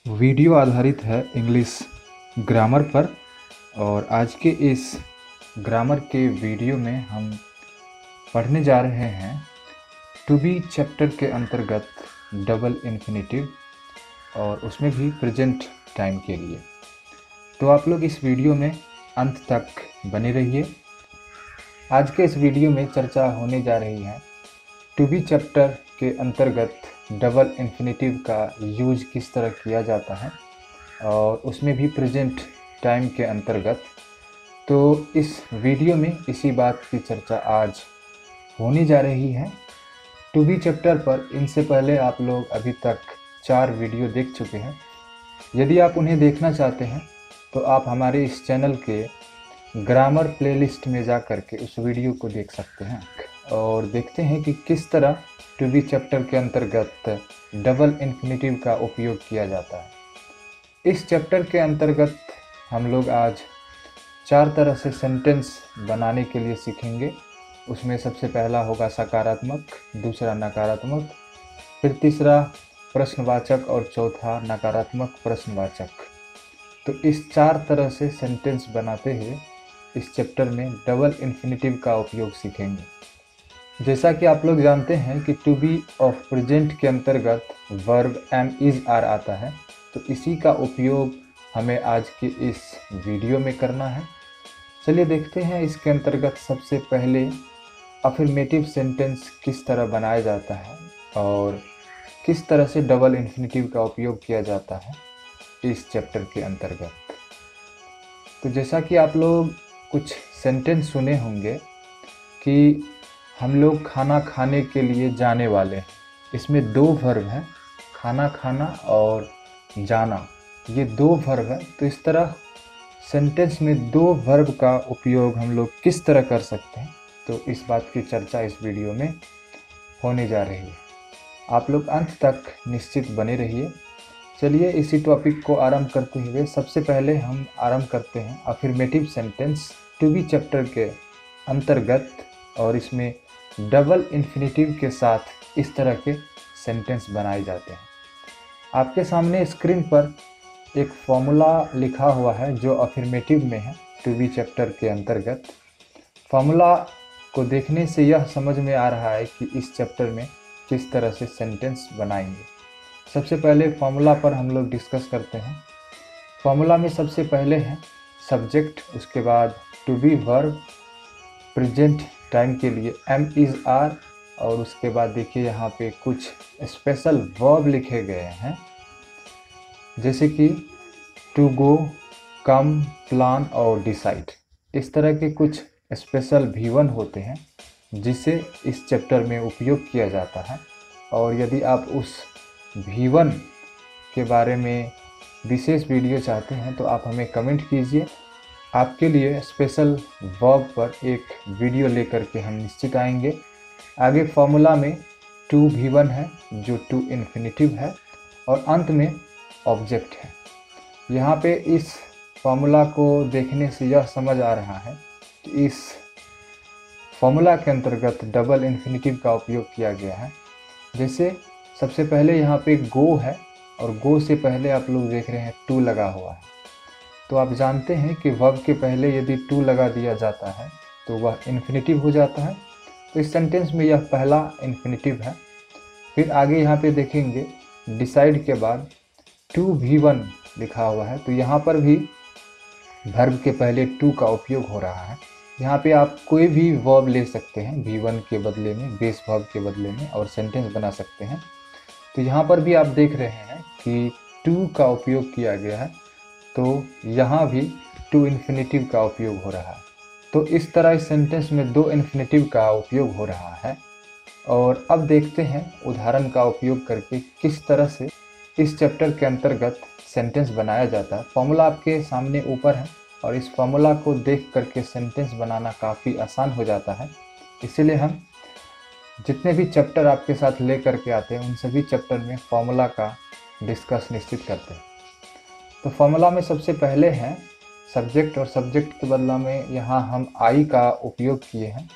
Video आधारित है English grammar पर। और आज के इस ग्रामर के वीडियो में हम पढ़ने जा रहे हैं टू बी चैप्टर के अंतर्गत डबल इन्फिनेटिव, और उसमें भी प्रेजेंट टाइम के लिए। तो आप लोग इस वीडियो में अंत तक बने रहिए। आज के इस वीडियो में चर्चा होने जा रही है टू बी चैप्टर के अंतर्गत डबल इन्फिनेटिव का यूज किस तरह किया जाता है, और उसमें भी प्रेजेंट टाइम के अंतर्गत। तो इस वीडियो में इसी बात की चर्चा आज होने जा रही है। टू बी चैप्टर पर इनसे पहले आप लोग अभी तक 4 वीडियो देख चुके हैं। यदि आप उन्हें देखना चाहते हैं तो आप हमारे इस चैनल के ग्रामर प्लेलिस्ट में जा कर के उस वीडियो को देख सकते हैं और देखते हैं कि किस तरह टू बी चैप्टर के अंतर्गत डबल इन्फिनेटिव का उपयोग किया जाता है। इस चैप्टर के अंतर्गत हम लोग आज 4 तरह से सेंटेंस बनाने के लिए सीखेंगे। उसमें सबसे पहला होगा सकारात्मक, दूसरा नकारात्मक, फिर तीसरा प्रश्नवाचक और चौथा नकारात्मक प्रश्नवाचक। तो इस 4 तरह से सेंटेंस बनाते हुए इस चैप्टर में डबल इन्फिनेटिव का उपयोग सीखेंगे। जैसा कि आप लोग जानते हैं कि टू बी ऑफ प्रेजेंट के अंतर्गत वर्ब एम इज़ आर आता है, तो इसी का उपयोग हमें आज के इस वीडियो में करना है। चलिए देखते हैं इसके अंतर्गत सबसे पहले अफर्मेटिव सेंटेंस किस तरह बनाया जाता है और किस तरह से डबल इन्फिनेटिव का उपयोग किया जाता है इस चैप्टर के अंतर्गत। तो जैसा कि आप लोग कुछ सेंटेंस सुने होंगे कि हम लोग खाना खाने के लिए जाने वाले हैं। इसमें 2 वर्ब हैं, खाना खाना और जाना, ये 2 वर्ब है। तो इस तरह सेंटेंस में 2 वर्ब का उपयोग हम लोग किस तरह कर सकते हैं, तो इस बात की चर्चा इस वीडियो में होने जा रही है। आप लोग अंत तक निश्चित बने रहिए। चलिए इसी टॉपिक को आरंभ करते हुए सबसे पहले हम आरंभ करते हैं affirmative sentence to be chapter के अंतर्गत, और इसमें डबल इन्फिनेटिव के साथ इस तरह के सेंटेंस बनाए जाते हैं। आपके सामने स्क्रीन पर एक फॉर्मूला लिखा हुआ है जो अफर्मेटिव में है टू बी चैप्टर के अंतर्गत। फॉर्मूला को देखने से यह समझ में आ रहा है कि इस चैप्टर में किस तरह से सेंटेंस बनाएंगे। सबसे पहले फॉर्मूला पर हम लोग डिस्कस करते हैं। फॉर्मूला में सबसे पहले है सब्जेक्ट, उसके बाद to be verb, present time के लिए एम इज़ आर, और उसके बाद देखिए यहाँ पे कुछ स्पेशल वर्ब लिखे गए हैं जैसे कि टू गो, कम, प्लान और डिसाइड। इस तरह के कुछ स्पेशल V1 होते हैं जिसे इस चैप्टर में उपयोग किया जाता है। और यदि आप उस V1 के बारे में विशेष वीडियो चाहते हैं तो आप हमें कमेंट कीजिए। आपके लिए स्पेशल वर्ब पर एक वीडियो लेकर के हम निश्चित आएंगे। आगे फॉर्मूला में टू V1 है जो टू इन्फिनेटिव है, और अंत में ऑब्जेक्ट है। यहाँ पे इस फॉर्मूला को देखने से यह समझ आ रहा है कि इस फॉर्मूला के अंतर्गत डबल इन्फिनेटिव का उपयोग किया गया है। जैसे सबसे पहले यहाँ पे गो है, और गो से पहले आप लोग देख रहे हैं टू लगा हुआ है। तो आप जानते हैं कि वर्ब के पहले यदि टू लगा दिया जाता है तो वह इन्फिनेटिव हो जाता है। तो इस सेंटेंस में यह पहला इन्फिनेटिव है। फिर आगे यहाँ पे देखेंगे डिसाइड के बाद टू V1 लिखा हुआ है, तो यहाँ पर भी वर्ब के पहले टू का उपयोग हो रहा है। यहाँ पे आप कोई भी वर्ब ले सकते हैं V1 के बदले में, बेस वर्ब के बदले में, और सेंटेंस बना सकते हैं। तो यहाँ पर भी आप देख रहे हैं कि टू का उपयोग किया गया है, तो यहाँ भी टू इन्फिनेटिव का उपयोग हो रहा है। तो इस तरह इस सेंटेंस में 2 इन्फिनेटिव का उपयोग हो रहा है। और अब देखते हैं उदाहरण का उपयोग करके किस तरह से इस चैप्टर के अंतर्गत सेंटेंस बनाया जाता है। फॉर्मूला आपके सामने ऊपर है, और इस फॉर्मूला को देख करके सेंटेंस बनाना काफ़ी आसान हो जाता है। इसीलिए हम जितने भी चैप्टर आपके साथ ले करके आते हैं उन सभी चैप्टर में फॉर्मूला का डिस्कस निश्चित करते हैं। तो फॉर्मूला में सबसे पहले है सब्जेक्ट, और सब्जेक्ट के बदला में यहाँ हम आई का उपयोग किए हैं।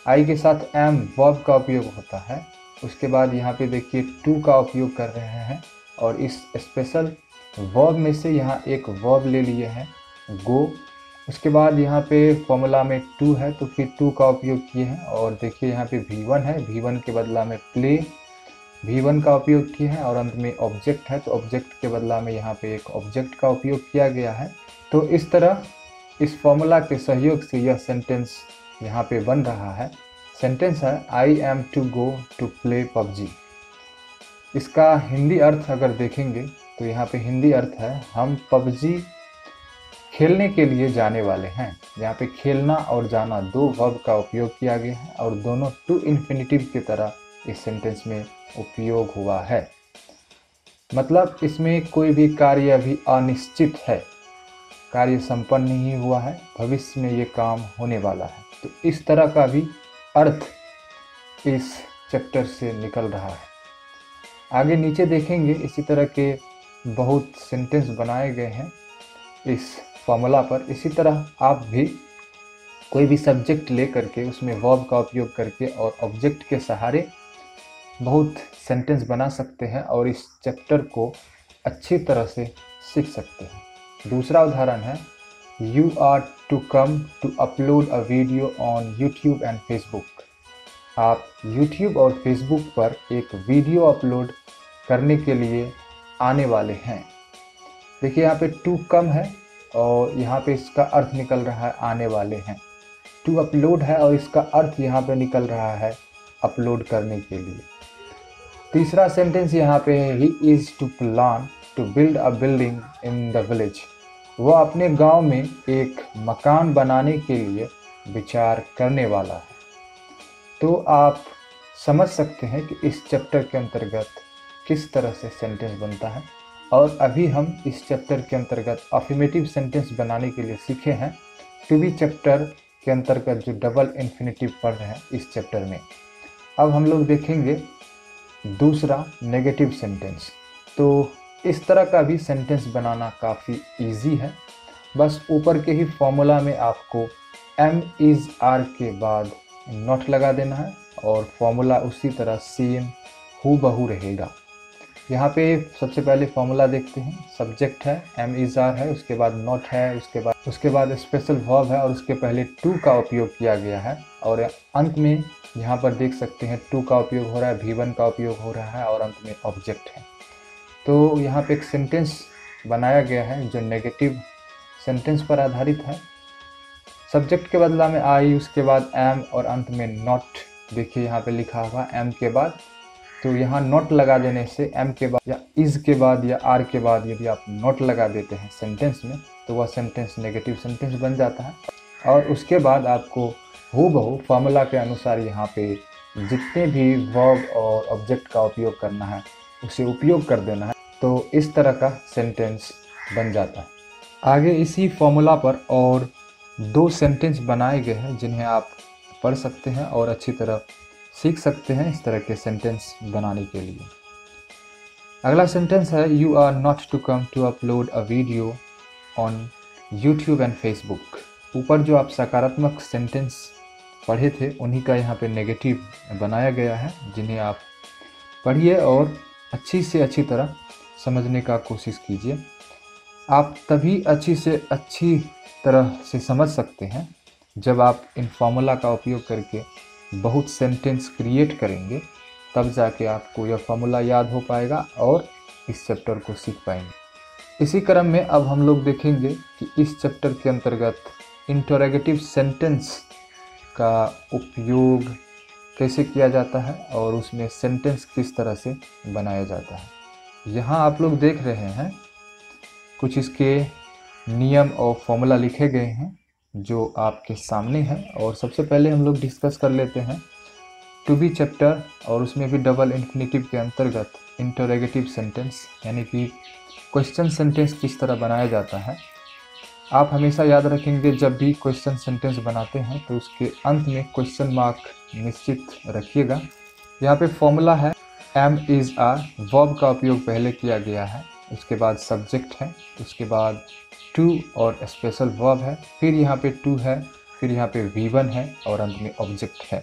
आई के साथ एम वर्ब का उपयोग होता है। उसके बाद यहाँ पे देखिए टू का उपयोग कर रहे हैं, और इस स्पेशल वर्ब में से यहाँ एक वर्ब ले लिए हैं गो। उसके बाद यहाँ पे फॉर्मूला में टू है तो फिर टू का उपयोग किए हैं। और देखिए यहाँ पे V1 है, V1 के बदला में प्ले, V1 का उपयोग किए हैं। और अंत में ऑब्जेक्ट है तो ऑब्जेक्ट के बदला में यहाँ पे एक ऑब्जेक्ट का उपयोग किया गया है। तो इस तरह इस फॉर्मूला के सहयोग से यह सेंटेंस यहाँ पे बन रहा है। सेंटेंस है I am to go to play PUBG. इसका हिंदी अर्थ अगर देखेंगे तो यहाँ पे हिंदी अर्थ है हम पबजी खेलने के लिए जाने वाले हैं। यहाँ पे खेलना और जाना दो वर्ब का उपयोग किया गया है और दोनों टू इन्फिनिटिव की तरह इस सेंटेंस में उपयोग हुआ है। मतलब इसमें कोई भी कार्य अभी अनिश्चित है, कार्य संपन्न नहीं हुआ है, भविष्य में ये काम होने वाला है। तो इस तरह का भी अर्थ इस चैप्टर से निकल रहा है। आगे नीचे देखेंगे इसी तरह के बहुत सेंटेंस बनाए गए हैं इस फॉर्मूला पर। इसी तरह आप भी कोई भी सब्जेक्ट ले करके उसमें वर्ब का उपयोग करके और ऑब्जेक्ट के सहारे बहुत सेंटेंस बना सकते हैं और इस चैप्टर को अच्छी तरह से सीख सकते हैं। दूसरा उदाहरण है you are to come to upload a video on YouTube and Facebook. आप यूट्यूब और फेसबुक पर एक वीडियो अपलोड करने के लिए आने वाले हैं। देखिए यहाँ पे टू कम है और यहाँ पे इसका अर्थ निकल रहा है आने वाले हैं। टू अपलोड है और इसका अर्थ यहाँ पे निकल रहा है अपलोड करने के लिए। तीसरा सेंटेंस यहाँ पे है he is to plan to build a building in the village. वह अपने गांव में एक मकान बनाने के लिए विचार करने वाला है। तो आप समझ सकते हैं कि इस चैप्टर के अंतर्गत किस तरह से सेंटेंस बनता है। और अभी हम इस चैप्टर के अंतर्गत अफर्मेटिव सेंटेंस बनाने के लिए सीखे हैं। टू बी चैप्टर के अंतर्गत जो डबल इन्फिनिटिव पढ़ रहे हैं इस चैप्टर में। अब हम लोग देखेंगे दूसरा नेगेटिव सेंटेंस। तो इस तरह का भी सेंटेंस बनाना काफ़ी इजी है। बस ऊपर के ही फॉर्मूला में आपको एम इज़ आर के बाद नॉट लगा देना है और फॉर्मूला उसी तरह सेम हूबहू रहेगा। यहाँ पे सबसे पहले फॉर्मूला देखते हैं। सब्जेक्ट है एम इज़ आर है, उसके बाद नॉट है, उसके बाद स्पेशल वर्ब है और उसके पहले टू का उपयोग किया गया है। और अंत में यहाँ पर देख सकते हैं टू का उपयोग हो रहा है, V1 का उपयोग हो रहा है और अंत में ऑब्जेक्ट है। तो यहाँ पे एक सेंटेंस बनाया गया है जो नेगेटिव सेंटेंस पर आधारित है। सब्जेक्ट के बदला में आई, उसके बाद एम और अंत में नॉट। देखिए यहाँ पे लिखा हुआ एम के बाद, तो यहाँ नॉट लगा देने से एम के बाद या इज़ के बाद या आर के बाद यदि आप नॉट लगा देते हैं सेंटेंस में तो वह सेंटेंस नेगेटिव सेंटेंस बन जाता है। और उसके बाद आपको हूबहू फॉर्मूला के अनुसार यहाँ पे जितने भी वर्ब और ऑब्जेक्ट का उपयोग करना है उसे उपयोग कर देना है। तो इस तरह का सेंटेंस बन जाता है। आगे इसी फॉर्मूला पर और दो सेंटेंस बनाए गए हैं जिन्हें आप पढ़ सकते हैं और अच्छी तरह सीख सकते हैं इस तरह के सेंटेंस बनाने के लिए। अगला सेंटेंस है you are not to come to upload a video on YouTube and Facebook. ऊपर जो आप सकारात्मक सेंटेंस पढ़े थे उन्हीं का यहाँ पे नेगेटिव बनाया गया है, जिन्हें आप पढ़िए और अच्छी से अच्छी तरह समझने का कोशिश कीजिए। आप तभी अच्छी तरह से समझ सकते हैं जब आप इन फॉर्मूला का उपयोग करके बहुत सेंटेंस क्रिएट करेंगे, तब जाके आपको यह फॉर्मूला याद हो पाएगा और इस चैप्टर को सीख पाएंगे। इसी क्रम में अब हम लोग देखेंगे कि इस चैप्टर के अंतर्गत इंटरोगेटिव सेंटेंस का उपयोग कैसे किया जाता है और उसमें सेंटेंस किस तरह से बनाया जाता है। यहाँ आप लोग देख रहे हैं कुछ इसके नियम और फॉर्मूला लिखे गए हैं जो आपके सामने है। और सबसे पहले हम लोग डिस्कस कर लेते हैं टू बी चैप्टर और उसमें भी डबल इन्फिनिटिव के अंतर्गत इंटरोगेटिव सेंटेंस यानी कि क्वेश्चन सेंटेंस किस तरह बनाया जाता है। आप हमेशा याद रखेंगे जब भी क्वेश्चन सेंटेंस बनाते हैं तो उसके अंत में क्वेश्चन मार्क निश्चित रखिएगा। यहाँ पे फॉर्मूला है एम इज़ आर, वर्ब का उपयोग पहले किया गया है, उसके बाद सब्जेक्ट है, उसके बाद टू और स्पेशल वर्ब है, फिर यहाँ पे टू है, फिर यहाँ पे V1 है और अंत में ऑब्जेक्ट है।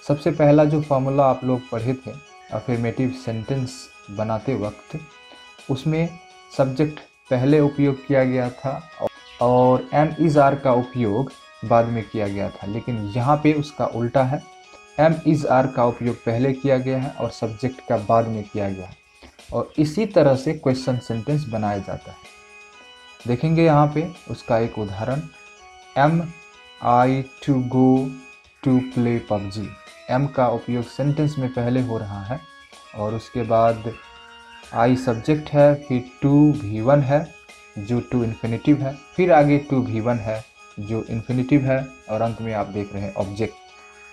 सबसे पहला जो फॉर्मूला आप लोग पढ़े थे अफर्मेटिव सेंटेंस बनाते वक्त, उसमें सब्जेक्ट पहले उपयोग किया गया था और एम इज़ आर का उपयोग बाद में किया गया था, लेकिन यहाँ पे उसका उल्टा है। एम इज़ आर का उपयोग पहले किया गया है और सब्जेक्ट का बाद में किया गया है, और इसी तरह से क्वेश्चन सेंटेंस बनाया जाता है। देखेंगे यहाँ पे उसका एक उदाहरण, am I to go to play PUBG. Am का उपयोग सेंटेंस में पहले हो रहा है और उसके बाद आई सब्जेक्ट है, फिर टू V1 है जो टू इन्फिनिटिव है, फिर आगे टू V1 है जो इन्फिनिटिव है, और अंत में आप देख रहे हैं ऑब्जेक्ट।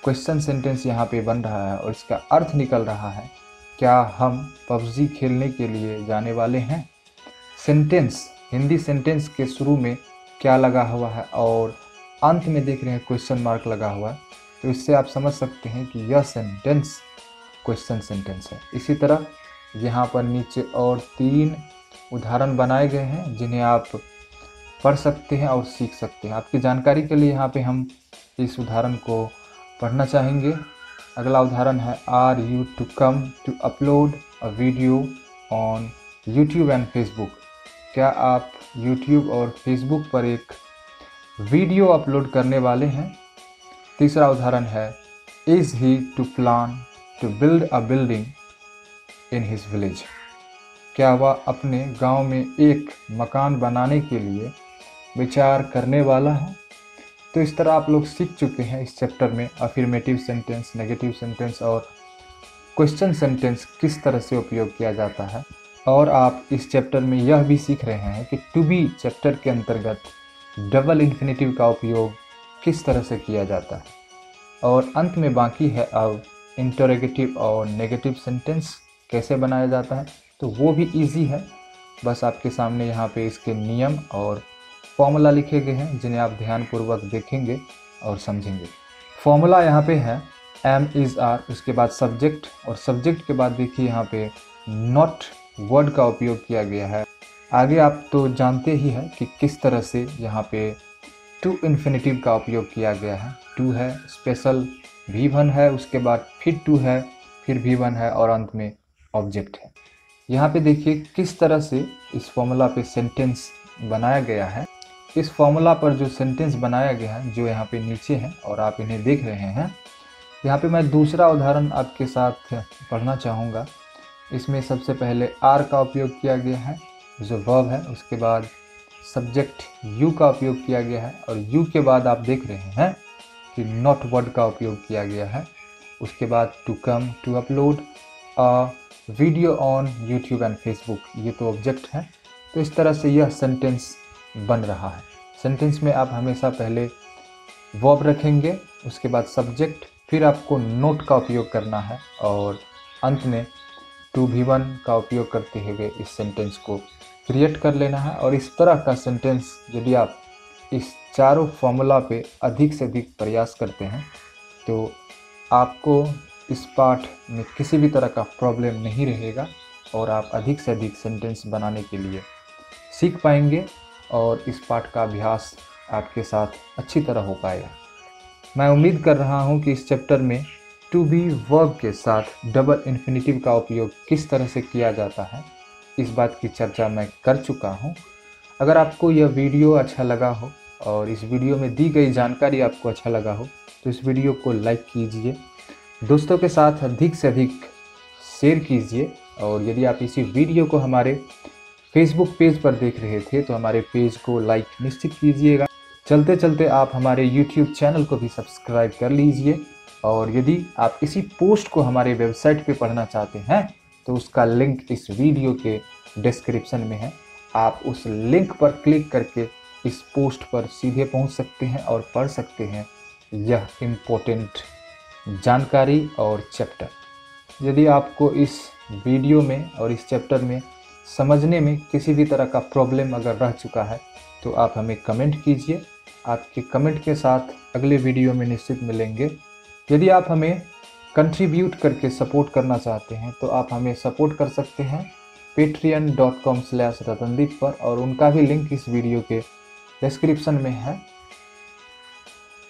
क्वेश्चन सेंटेंस यहाँ पे बन रहा है और इसका अर्थ निकल रहा है, क्या हम पबजी खेलने के लिए जाने वाले हैं। सेंटेंस, हिंदी सेंटेंस के शुरू में क्या लगा हुआ है और अंत में देख रहे हैं क्वेश्चन मार्क लगा हुआ है, तो इससे आप समझ सकते हैं कि यह सेंटेंस क्वेश्चन सेंटेंस है। इसी तरह यहाँ पर नीचे और 3 उदाहरण बनाए गए हैं जिन्हें आप पढ़ सकते हैं और सीख सकते हैं। आपकी जानकारी के लिए यहाँ पे हम इस उदाहरण को पढ़ना चाहेंगे। अगला उदाहरण है, are you to come to upload a video on YouTube and Facebook. क्या आप यूट्यूब और फेसबुक पर एक वीडियो अपलोड करने वाले हैं। तीसरा उदाहरण है, is he to plan to build a building in his village. क्या वह अपने गांव में एक मकान बनाने के लिए विचार करने वाला है। तो इस तरह आप लोग सीख चुके हैं इस चैप्टर में अफर्मेटिव सेंटेंस, नेगेटिव सेंटेंस और क्वेश्चन सेंटेंस किस तरह से उपयोग किया जाता है। और आप इस चैप्टर में यह भी सीख रहे हैं कि टू बी चैप्टर के अंतर्गत डबल इन्फिनिटिव का उपयोग किस तरह से किया जाता है। और अंत में बाकी है अब इंटरोगेटिव और नेगेटिव सेंटेंस कैसे बनाया जाता है, तो वो भी इजी है। बस आपके सामने यहाँ पे इसके नियम और फॉर्मूला लिखे गए हैं जिन्हें आप ध्यानपूर्वक देखेंगे और समझेंगे। फॉर्मूला यहाँ पे है एम इज़ आर, उसके बाद सब्जेक्ट, और सब्जेक्ट के बाद देखिए यहाँ पे नॉट वर्ड का उपयोग किया गया है। आगे आप तो जानते ही हैं कि किस तरह से यहाँ पे टू इन्फिनिटिव का उपयोग किया गया है। टू है, स्पेशल V1 है, उसके बाद फिर टू है, फिर V1 है और अंत में ऑब्जेक्ट है। यहाँ पे देखिए किस तरह से इस फॉर्मूला पे सेंटेंस बनाया गया है। इस फॉर्मूला पर जो सेंटेंस बनाया गया है जो यहाँ पे नीचे है और आप इन्हें देख रहे हैं। यहाँ पे मैं दूसरा उदाहरण आपके साथ पढ़ना चाहूँगा। इसमें सबसे पहले आर का उपयोग किया गया है जो वर्ब है, उसके बाद सब्जेक्ट यू का उपयोग किया गया है और यू के बाद आप देख रहे हैं कि नॉट वर्ड का उपयोग किया गया है। उसके बाद to come to upload a video on YouTube and Facebook, ये तो ऑब्जेक्ट है। तो इस तरह से यह सेंटेंस बन रहा है। सेंटेंस में आप हमेशा पहले वर्ब रखेंगे, उसके बाद सब्जेक्ट, फिर आपको नोट का उपयोग करना है और अंत में टू V1 का उपयोग करते हुए इस सेंटेंस को क्रिएट कर लेना है। और इस तरह का सेंटेंस यदि आप इस चारों फॉर्मूला पे अधिक से अधिक प्रयास करते हैं तो आपको इस पाठ में किसी भी तरह का प्रॉब्लम नहीं रहेगा और आप अधिक से अधिक सेंटेंस बनाने के लिए सीख पाएंगे और इस पाठ का अभ्यास आपके साथ अच्छी तरह हो पाएगा। मैं उम्मीद कर रहा हूं कि इस चैप्टर में टू बी वर्ब के साथ डबल इन्फिनिटिव का उपयोग किस तरह से किया जाता है इस बात की चर्चा मैं कर चुका हूं। अगर आपको यह वीडियो अच्छा लगा हो और इस वीडियो में दी गई जानकारी आपको अच्छा लगा हो तो इस वीडियो को लाइक कीजिए, दोस्तों के साथ अधिक से अधिक शेयर कीजिए। और यदि आप इसी वीडियो को हमारे फेसबुक पेज पर देख रहे थे तो हमारे पेज को लाइक निश्चित कीजिएगा। चलते चलते आप हमारे YouTube चैनल को भी सब्सक्राइब कर लीजिए। और यदि आप इसी पोस्ट को हमारे वेबसाइट पे पढ़ना चाहते हैं तो उसका लिंक इस वीडियो के डिस्क्रिप्शन में है। आप उस लिंक पर क्लिक करके इस पोस्ट पर सीधे पहुंच सकते हैं और पढ़ सकते हैं यह इम्पोर्टेंट जानकारी और चैप्टर। यदि आपको इस वीडियो में और इस चैप्टर में समझने में किसी भी तरह का प्रॉब्लम अगर रह चुका है तो आप हमें कमेंट कीजिए। आपके कमेंट के साथ अगले वीडियो में निश्चित मिलेंगे। यदि आप हमें कंट्रीब्यूट करके सपोर्ट करना चाहते हैं तो आप हमें सपोर्ट कर सकते हैं patreon.com/रतनदीप पर, और उनका भी लिंक इस वीडियो के डिस्क्रिप्शन में है।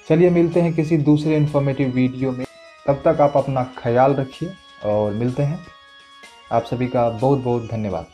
चलिए मिलते हैं किसी दूसरे इन्फॉर्मेटिव वीडियो में। तब तक आप अपना ख्याल रखिए और मिलते हैं। आप सभी का बहुत बहुत धन्यवाद।